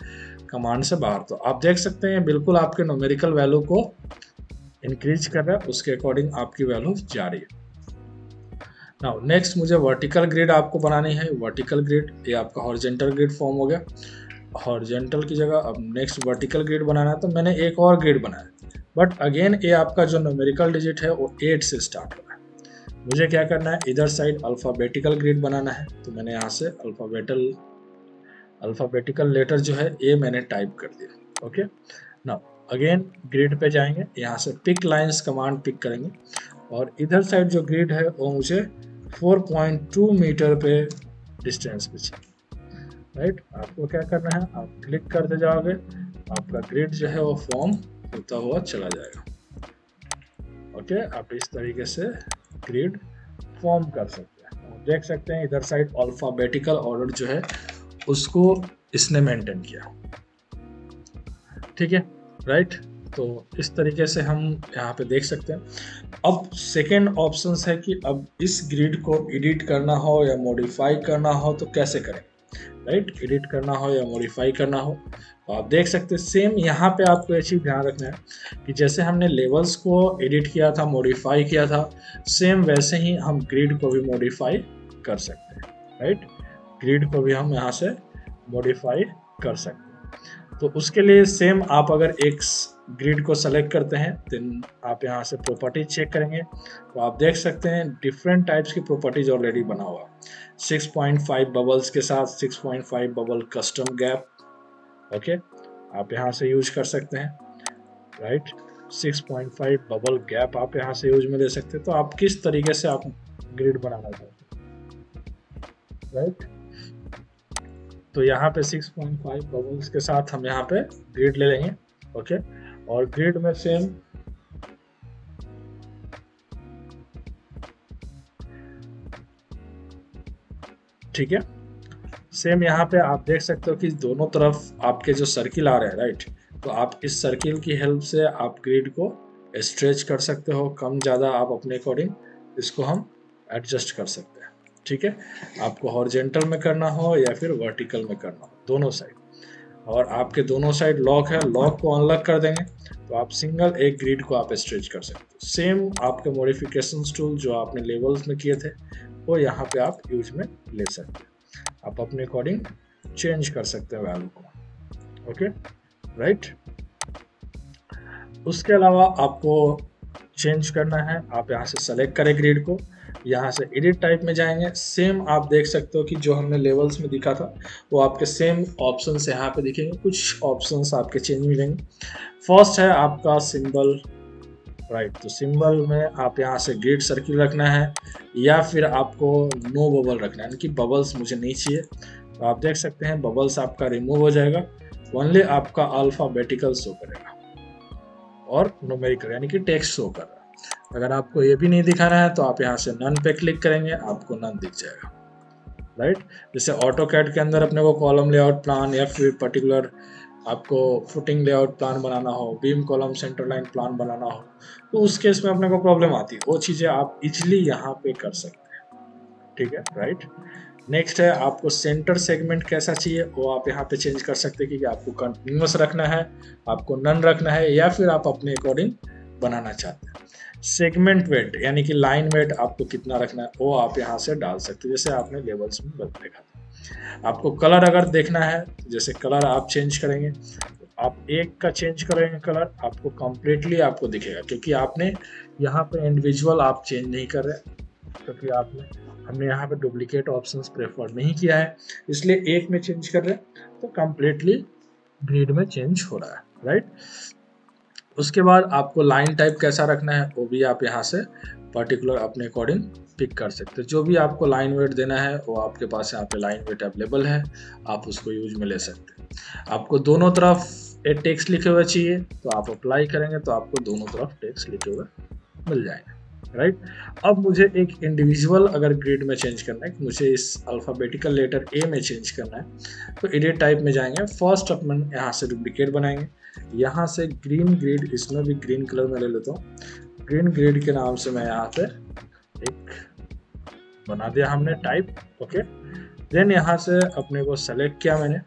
कमांड से बाहर। तो आप देख सकते हैं बिल्कुल आपके न्यूमेरिकल वैल्यू को इंक्रीज कर रहा है, उसके अकॉर्डिंग आपकी वैल्यू जा रही है। नाउ नेक्स्ट मुझे वर्टिकल ग्रिड आपको बनानी है। वर्टिकल ग्रिड, ये आपका हॉरिजॉन्टल ग्रिड फॉर्म हो गया, हॉरिजॉन्टल की जगह अब नेक्स्ट वर्टिकल ग्रिड बनाना है। तो मैंने एक और ग्रिड बनाया, बट अगेन ये आपका जो न्यूमेरिकल डिजिट है वो 8 से स्टार्ट हो रहा है। मुझे क्या करना है, इधर साइड अल्फ़ाबेटिकल ग्रिड बनाना है। तो मैंने यहाँ से अल्फ़ाबेटिकल लेटर जो है ए मैंने टाइप कर दिया। ओके, नाउ अगेन ग्रिड पे जाएंगे, यहाँ से पिक लाइंस कमांड पिक करेंगे, और इधर साइड जो ग्रिड है वो मुझे 4.2 मीटर पे डिस्टेंस पे चाहिए, राइट। आपको क्या करना है, आप क्लिक करते जाओगे, आपका ग्रिड जो है वो फॉर्म होता हुआ चला जाएगा। ओके, आप इस तरीके से ग्रिड फॉर्म कर सकते हैं। आप देख सकते हैं इधर साइड अल्फ़ाबेटिकल ऑर्डर जो है उसको इसने मेंटेन किया। ठीक है, राइट। तो इस तरीके से हम यहाँ पे देख सकते हैं। अब सेकेंड ऑप्शन है कि अब इस ग्रिड को एडिट करना हो या मॉडिफाई करना हो तो कैसे करें, राइट, एडिट करना हो या मॉडिफाई करना हो। तो आप देख सकते हैं सेम यहाँ पे आपको ये चीज़ ध्यान रखना है कि जैसे हमने लेवल्स को एडिट किया था, मॉडिफाई किया था, सेम वैसे ही हम ग्रिड को भी मॉडिफाई कर सकते हैं, राइट। ग्रिड को भी हम यहाँ से मॉडिफाई कर सकते हैं। तो उसके लिए सेम आप अगर एक ग्रिड को सेलेक्ट करते हैं देन आप यहाँ से प्रॉपर्टी चेक करेंगे, तो आप देख सकते हैं डिफरेंट टाइप्स की प्रॉपर्टीज ऑलरेडी बना हुआ। 6.5 बबल्स के साथ 6.5 बबल कस्टम गैप, ओके, आप यहाँ से यूज कर सकते हैं, राइट। 6.5 बबल गैप आप यहाँ से यूज में ले सकते हैं। तो आप किस तरीके से आप ग्रिड बनाना चाहते हैं, राइट। तो यहाँ पे 6.5 बबल्स के साथ हम यहाँ पे ग्रिड ले लेंगे, ओके। और ग्रिड में सेम ठीक है, सेम यहाँ पे आप देख सकते हो कि दोनों तरफ आपके जो सर्किल आ रहे हैं, राइट। तो आप इस सर्किल की हेल्प से आप ग्रिड को स्ट्रेच कर सकते हो, कम ज़्यादा आप अपने अकॉर्डिंग इसको हम एडजस्ट कर सकते हैं। ठीक है, आपको हॉरिजॉन्टल में करना हो या फिर वर्टिकल में करना हो, दोनों साइड। और आपके दोनों साइड लॉक है, लॉक को अनलॉक कर देंगे तो आप सिंगल एक ग्रिड को आप स्ट्रेच कर सकते हो। सेम आपके मॉडिफिकेशंस टूल जो आपने लेवल्स में किए थे वो यहाँ पे आप यूज में ले सकते हैं। आप अपने अकॉर्डिंग चेंज कर सकते हैं वैल्यू को, ओके, राइट। उसके अलावा आपको चेंज करना है, आप यहाँ से सेलेक्ट करें ग्रिड को, यहाँ से एडिट टाइप में जाएंगे, सेम आप देख सकते हो कि जो हमने लेवल्स में दिखा था वो आपके सेम ऑप्शंस यहाँ पे दिखेंगे। कुछ ऑप्शंस आपके चेंज मिलेंगे। फर्स्ट है आपका सिंबल, राइट। तो सिंबल में आप यहाँ से ग्रिड सर्किल रखना है या फिर आपको नो बबल रखना है, यानी कि बबल्स मुझे नहीं चाहिए। तो आप देख सकते हैं बबल्स आपका रिमूव हो जाएगा, ओनली आपका अल्फाबेटिकल शो करेगा और न्यूमेरिकल यानी कि टेक्स्ट शो कर रहा है। अगर आपको ये भी नहीं दिखाना है तो आप यहाँ से नन पे क्लिक करेंगे, आपको नन दिख जाएगा, राइट। जैसे ऑटो कैड के अंदर अपने को कॉलम लेआउट प्लान या फिर पर्टिकुलर आपको फुटिंग लेआउट प्लान बनाना हो, beam column centre line plan बनाना हो, तो उस केस में अपने को प्रॉब्लम आती है। वो चीज़ें आप इजिली यहाँ पे कर सकते हैं, ठीक है, राइट। नेक्स्ट है आपको सेंटर सेगमेंट कैसा चाहिए, वो आप यहाँ पे चेंज कर सकते हैं कि आपको कंटिन्यूस रखना है, आपको नन रखना है, या फिर आप अपने अकॉर्डिंग बनाना चाहते हैं। सेगमेंट वेट यानी कि लाइन वेट आपको कितना रखना है वो आप यहाँ से डाल सकते हैं, जैसे आपने लेवल्स में देखा था। आपको कलर अगर देखना है, जैसे कलर आप चेंज करेंगे, आप एक का चेंज करेंगे कलर, आपको कंप्लीटली आपको दिखेगा, क्योंकि आपने यहाँ पे इंडिविजुअल आप चेंज नहीं कर रहे, क्योंकि हमने यहाँ पे डुप्लीकेट ऑप्शंस प्रेफर नहीं किया है, इसलिए एक में चेंज कर रहे हैं तो कंप्लीटली ग्रिड में चेंज हो रहा है, राइट। उसके बाद आपको लाइन टाइप कैसा रखना है वो भी आप यहाँ से पर्टिकुलर अपने अकॉर्डिंग पिक कर सकते हैं। जो भी आपको लाइन वेट देना है वो आपके पास यहाँ पे लाइन वेट अवेलेबल है, आप उसको यूज में ले सकते हैं। आपको दोनों तरफ एक टेक्स्ट लिखे हुए चाहिए तो आप अप्लाई करेंगे तो आपको दोनों तरफ टेक्स्ट लिखे हुए मिल जाएंगे, राइट। अब मुझे एक इंडिविजुअल अगर ग्रिड में चेंज करना है, मुझे इस अल्फाबेटिकल लेटर ए में चेंज करना है, तो एडिट टाइप में जाएंगे, फर्स्ट अपन यहाँ से डुप्लीकेट बनाएंगे, यहाँ से ग्रीन ग्रिड, इसमें भी ग्रीन कलर में ले लेता हूँ, ग्रीन ग्रिड के नाम से मैं यहाँ पे एक बना दिया हमने टाइप, ओके। देन यहाँ से अपने को सेलेक्ट किया मैंने,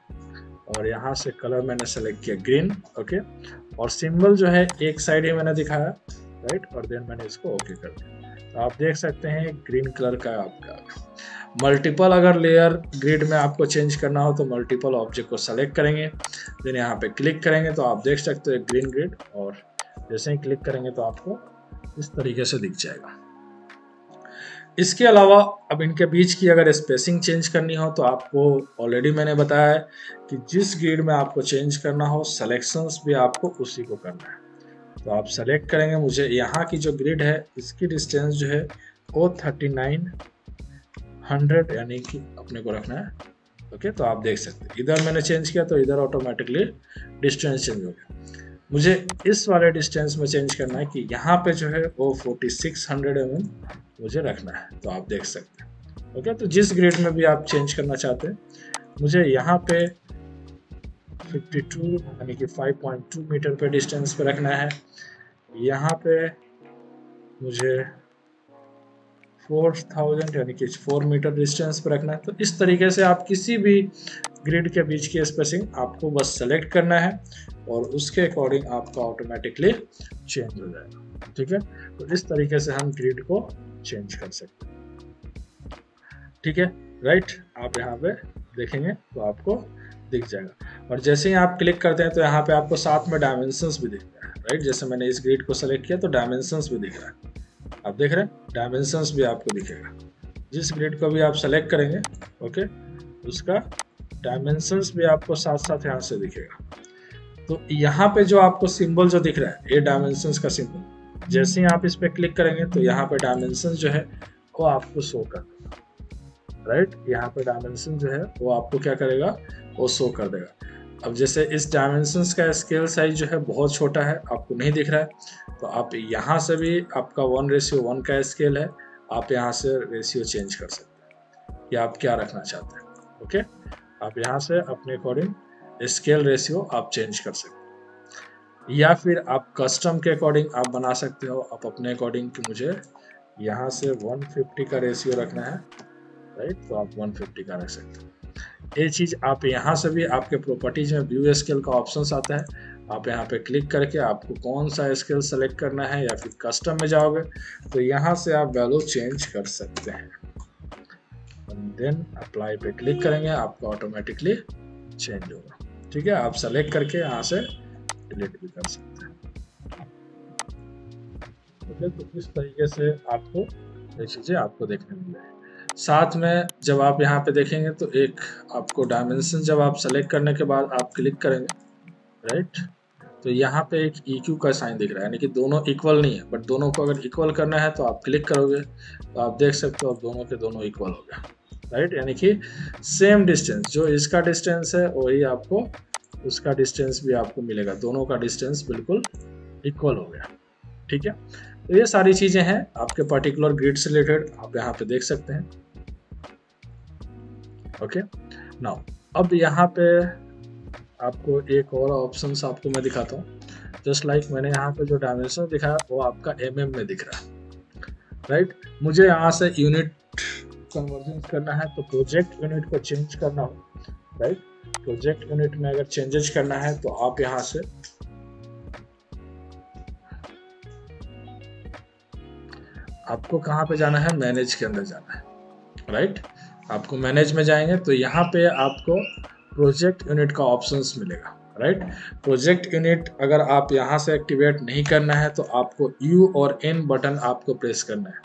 और यहाँ से कलर मैंने सेलेक्ट किया ग्रीन, ओके। और सिंबल जो है एक साइड ही मैंने दिखाया, राइट, और देन मैंने इसको ओके कर दिया। तो आप देख सकते हैं ग्रीन कलर का आपका। मल्टीपल अगर लेयर ग्रिड में आपको चेंज करना हो तो मल्टीपल ऑब्जेक्ट को सेलेक्ट करेंगे, देन यहाँ पे क्लिक करेंगे तो आप देख सकते हैं ग्रीन ग्रिड, और जैसे ही क्लिक करेंगे तो आपको इस तरीके से दिख जाएगा। इसके अलावा अब इनके बीच की अगर स्पेसिंग चेंज करनी हो तो आपको ऑलरेडी मैंने बताया है कि जिस ग्रिड में आपको चेंज करना हो सेलेक्शंस भी आपको उसी को करना है। तो आप सेलेक्ट करेंगे, मुझे यहाँ की जो ग्रिड है इसकी डिस्टेंस जो है वो 3900 यानी कि अपने को रखना है, ओके। तो आप देख सकते हैं इधर मैंने चेंज किया तो इधर ऑटोमेटिकली डिस्टेंस चेंज हो गया। मुझे इस वाले डिस्टेंस में चेंज करना है कि यहाँ पे जो है वो 4600 mm मुझे रखना है, तो आप देख सकते हैं, ओके। तो जिस ग्रिड में भी आप चेंज करना चाहते हैं, मुझे यहाँ पे 52 यानी कि 5.2 मीटर पे डिस्टेंस पे रखना है, यहाँ पे मुझे 4000 यानी कि 4 मीटर डिस्टेंस पे रखना है। तो इस तरीके से आप किसी भी ग्रिड के बीच की स्पेसिंग आपको बस सेलेक्ट करना है और उसके अकॉर्डिंग आपका ऑटोमेटिकली चेंज हो जाएगा, ठीक है। तो इस तरीके से हम ग्रिड को चेंज कर सकते हैं, ठीक है, राइट। आप यहाँ पे देखेंगे तो आपको दिख जाएगा, और जैसे ही आप क्लिक करते हैं तो यहाँ पे आपको साथ में डायमेंशंस भी दिख रहा है, राइट। जैसे मैंने इस ग्रिड को सेलेक्ट किया तो डायमेंशंस भी दिख रहा है, आप देख रहे हैं डायमेंशंस भी आपको दिखेगा। जिस ग्रिड को भी आप सेलेक्ट करेंगे, ओके, उसका डायमेंशंस भी आपको साथ साथ यहाँ से दिखेगा। तो यहाँ पे जो आपको सिंबल जो दिख रहा है ये डायमेंशंस का सिंबल, जैसे ही आप इस पे क्लिक करेंगे तो यहाँ पे डायमेंशंस जो है वो आपको शो कर देगा, राइट। यहाँ पे डायमेंशन जो है वो आपको क्या करेगा, वो शो कर देगा। अब जैसे इस डायमेंशंस का स्केल साइज जो है बहुत छोटा है, आपको नहीं दिख रहा है, तो आप यहाँ से भी आपका 1:1 का स्केल है, आप यहाँ से रेशियो चेंज कर सकते हैं कि आप क्या रखना चाहते हैं, ओके। आप यहाँ से अपने अकॉर्डिंग स्केल रेशियो आप चेंज कर सकते हैं, या फिर आप कस्टम के अकॉर्डिंग आप बना सकते हो, आप अपने अकॉर्डिंग कि मुझे यहाँ से 150 का रेशियो रखना है, राइट, तो आप 150 का रख सकते हैं। ये चीज़ आप यहाँ से भी आपके प्रॉपर्टीज में व्यू स्केल का ऑप्शन आता है, आप यहाँ पे क्लिक करके आपको कौन सा स्केल सेलेक्ट करना है, या फिर कस्टम में जाओगे तो यहाँ से आप वैल्यू चेंज कर सकते हैं, देन अप्लाई पे क्लिक करेंगे, आपका ऑटोमेटिकली चेंज होगा, ठीक है। आप सेलेक्ट करके यहाँ से डिलीट भी कर सकते हैं, ओके। तो इस तरीके से आपको ये चीज़ें आपको देखने मिल जाएगी। साथ में जब आप यहाँ पे देखेंगे तो एक आपको डायमेंशन जब आप सेलेक्ट करने के बाद आप क्लिक करेंगे, राइट, तो यहाँ पे एक EQ का साइन दिख रहा है, यानी कि दोनों इक्वल नहीं है, बट दोनों को अगर इक्वल करना है तो आप क्लिक करोगे तो आप देख सकते हो दोनों के दोनों इक्वल हो गया, राइट। यानी कि सेम डिस्टेंस, जो इसका डिस्टेंस है वही आपको उसका डिस्टेंस भी आपको मिलेगा, दोनों का डिस्टेंस बिल्कुल इक्वल हो गया, ठीक है। तो ये सारी चीज़ें हैं आपके पर्टिकुलर ग्रिड से रिलेटेड, आप यहाँ पे देख सकते हैं, ओके। नाउ अब यहाँ पे आपको एक और ऑप्शन आपको मैं दिखाता हूँ। जस्ट लाइक मैंने यहाँ पे जो डायमेंशन दिखाया वो आपका mm में दिख रहा है, राइट। मुझे यहाँ से यूनिट कन्वर्जन करना है तो प्रोजेक्ट यूनिट को चेंज करना हो, राइट। प्रोजेक्ट यूनिट में अगर चेंजेस करना है तो आप यहाँ से आपको कहाँ पे जाना है, मैनेज के अंदर जाना है, राइट। आपको मैनेज में जाएंगे तो यहाँ पे आपको प्रोजेक्ट यूनिट का ऑप्शंस मिलेगा, राइट। प्रोजेक्ट यूनिट अगर आप यहाँ से एक्टिवेट नहीं करना है तो आपको U और N बटन आपको प्रेस करना है,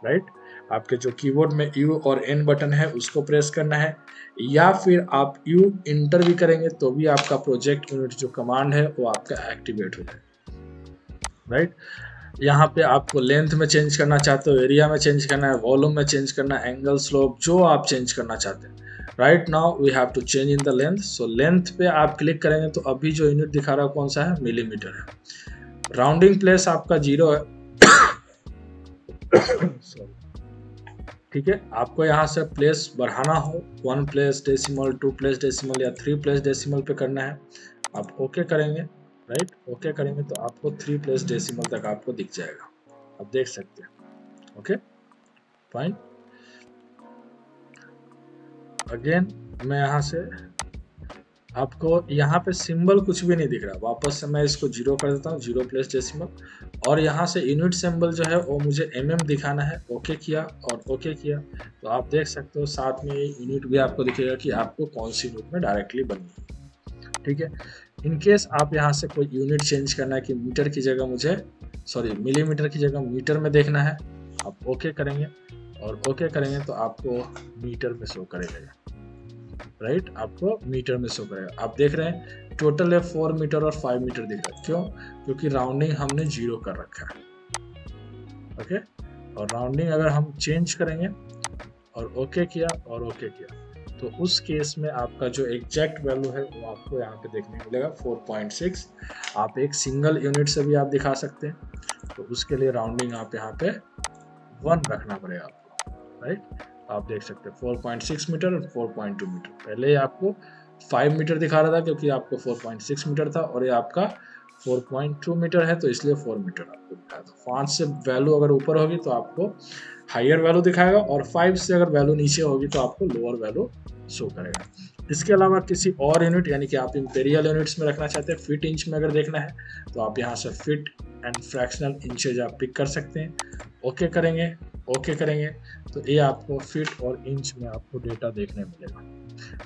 राइट। आपके जो कीबोर्ड में U और N बटन है उसको प्रेस करना है, या फिर आप U इंटर भी करेंगे तो भी आपका प्रोजेक्ट यूनिट जो कमांड है वो आपका एक्टिवेट हो जाएगा, राइट। यहाँ पे आपको लेंथ में चेंज करना चाहते हो, एरिया में चेंज करना है, वॉल्यूम में चेंज करना है, एंगल, स्लोप, जो आप चेंज करना चाहते हैं। Right now we have to change in the length. So length पे आप क्लिक करेंगे तो अभी जो यूनिट दिखा रहा है कौन सा है, मिलीमीटर है। राउंडिंग प्लेस आपका 0 है ठीक है। आपको यहाँ से प्लेस बढ़ाना हो 1 प्लेस डेसिमल, 2 प्लेस डेसिमल या 3 प्लेस डेसिमल पे करना है, आप ओके करेंगे, राइट। ओके करेंगे तो आपको 3 प्लेस डेसिमल तक आपको दिख जाएगा, आप देख सकते हैं। Okay fine. अगेन मैं यहाँ से आपको यहाँ पे सिंबल कुछ भी नहीं दिख रहा, वापस से मैं इसको 0 कर देता हूँ, 0 प्लेस डेसिमल, और यहाँ से यूनिट सिंबल जो है वो मुझे mm दिखाना है। ओके किया और ओके किया तो आप देख सकते हो साथ में यूनिट भी आपको दिखेगा कि आपको कौन सी यूनिट में डायरेक्टली बनी है, ठीक है। इन केस आप यहाँ से कोई यूनिट चेंज करना है कि मीटर की जगह मुझे मिलीमीटर की जगह मीटर में देखना है, आप ओके करेंगे और ओके करेंगे तो आपको मीटर में शो करेगा, राइट। आपको मीटर में शो करेगा। आप देख रहे हैं टोटल है 4 मीटर और 5 मीटर दिख रहा है, क्यों? क्योंकि राउंडिंग हमने 0 कर रखा है, ओके। और राउंडिंग अगर हम चेंज करेंगे और ओके किया और ओके किया तो उस केस में आपका जो एग्जैक्ट वैल्यू है वो आपको यहाँ पे देखने को मिलेगा 4.6। आप एक सिंगल यूनिट से भी आप दिखा सकते हैं, तो उसके लिए राउंडिंग आप यहाँ पे 1 रखना पड़ेगा आपको, राइट। आप देख सकते हैं 4.6 मीटर और 4.2 मीटर। पहले आपको 5 मीटर दिखा रहा था क्योंकि आपको 4.6 मीटर था, और ये आपका 4.2 मीटर है तो इसलिए 4 मीटर आपको दिखाया था। 5 से वैल्यू अगर ऊपर होगी तो आपको हायर वैल्यू दिखाएगा, और 5 से अगर वैल्यू नीचे होगी तो आपको लोअर वैल्यू शो करेगा। इसके अलावा किसी और यूनिट यानी कि आप इंपेरियल यूनिट्स में रखना चाहते हैं, फीट इंच में अगर देखना है तो आप यहाँ से फीट एंड फ्रैक्शनल इंचेज आप पिक कर सकते हैं। ओके करेंगे, ओके करेंगे तो ये आपको फीट और इंच में आपको डेटा देखने मिलेगा,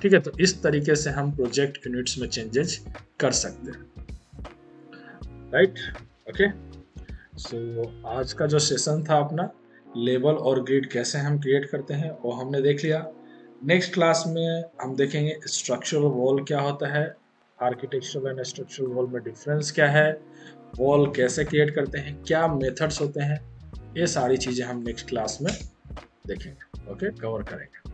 ठीक है। तो इस तरीके से हम प्रोजेक्ट यूनिट्स में चेंजेस कर सकते हैं, राइट। ओके सो आज का जो सेशन था अपना लेवल और ग्रिड कैसे हम क्रिएट करते हैं वो हमने देख लिया। नेक्स्ट क्लास में हम देखेंगे स्ट्रक्चरल वॉल क्या होता है, आर्किटेक्चरल एंड स्ट्रक्चरल वॉल में डिफरेंस क्या है, वॉल कैसे क्रिएट करते हैं, क्या मेथड्स होते हैं, ये सारी चीज़ें हम नेक्स्ट क्लास में देखेंगे, ओके, कवर करेंगे।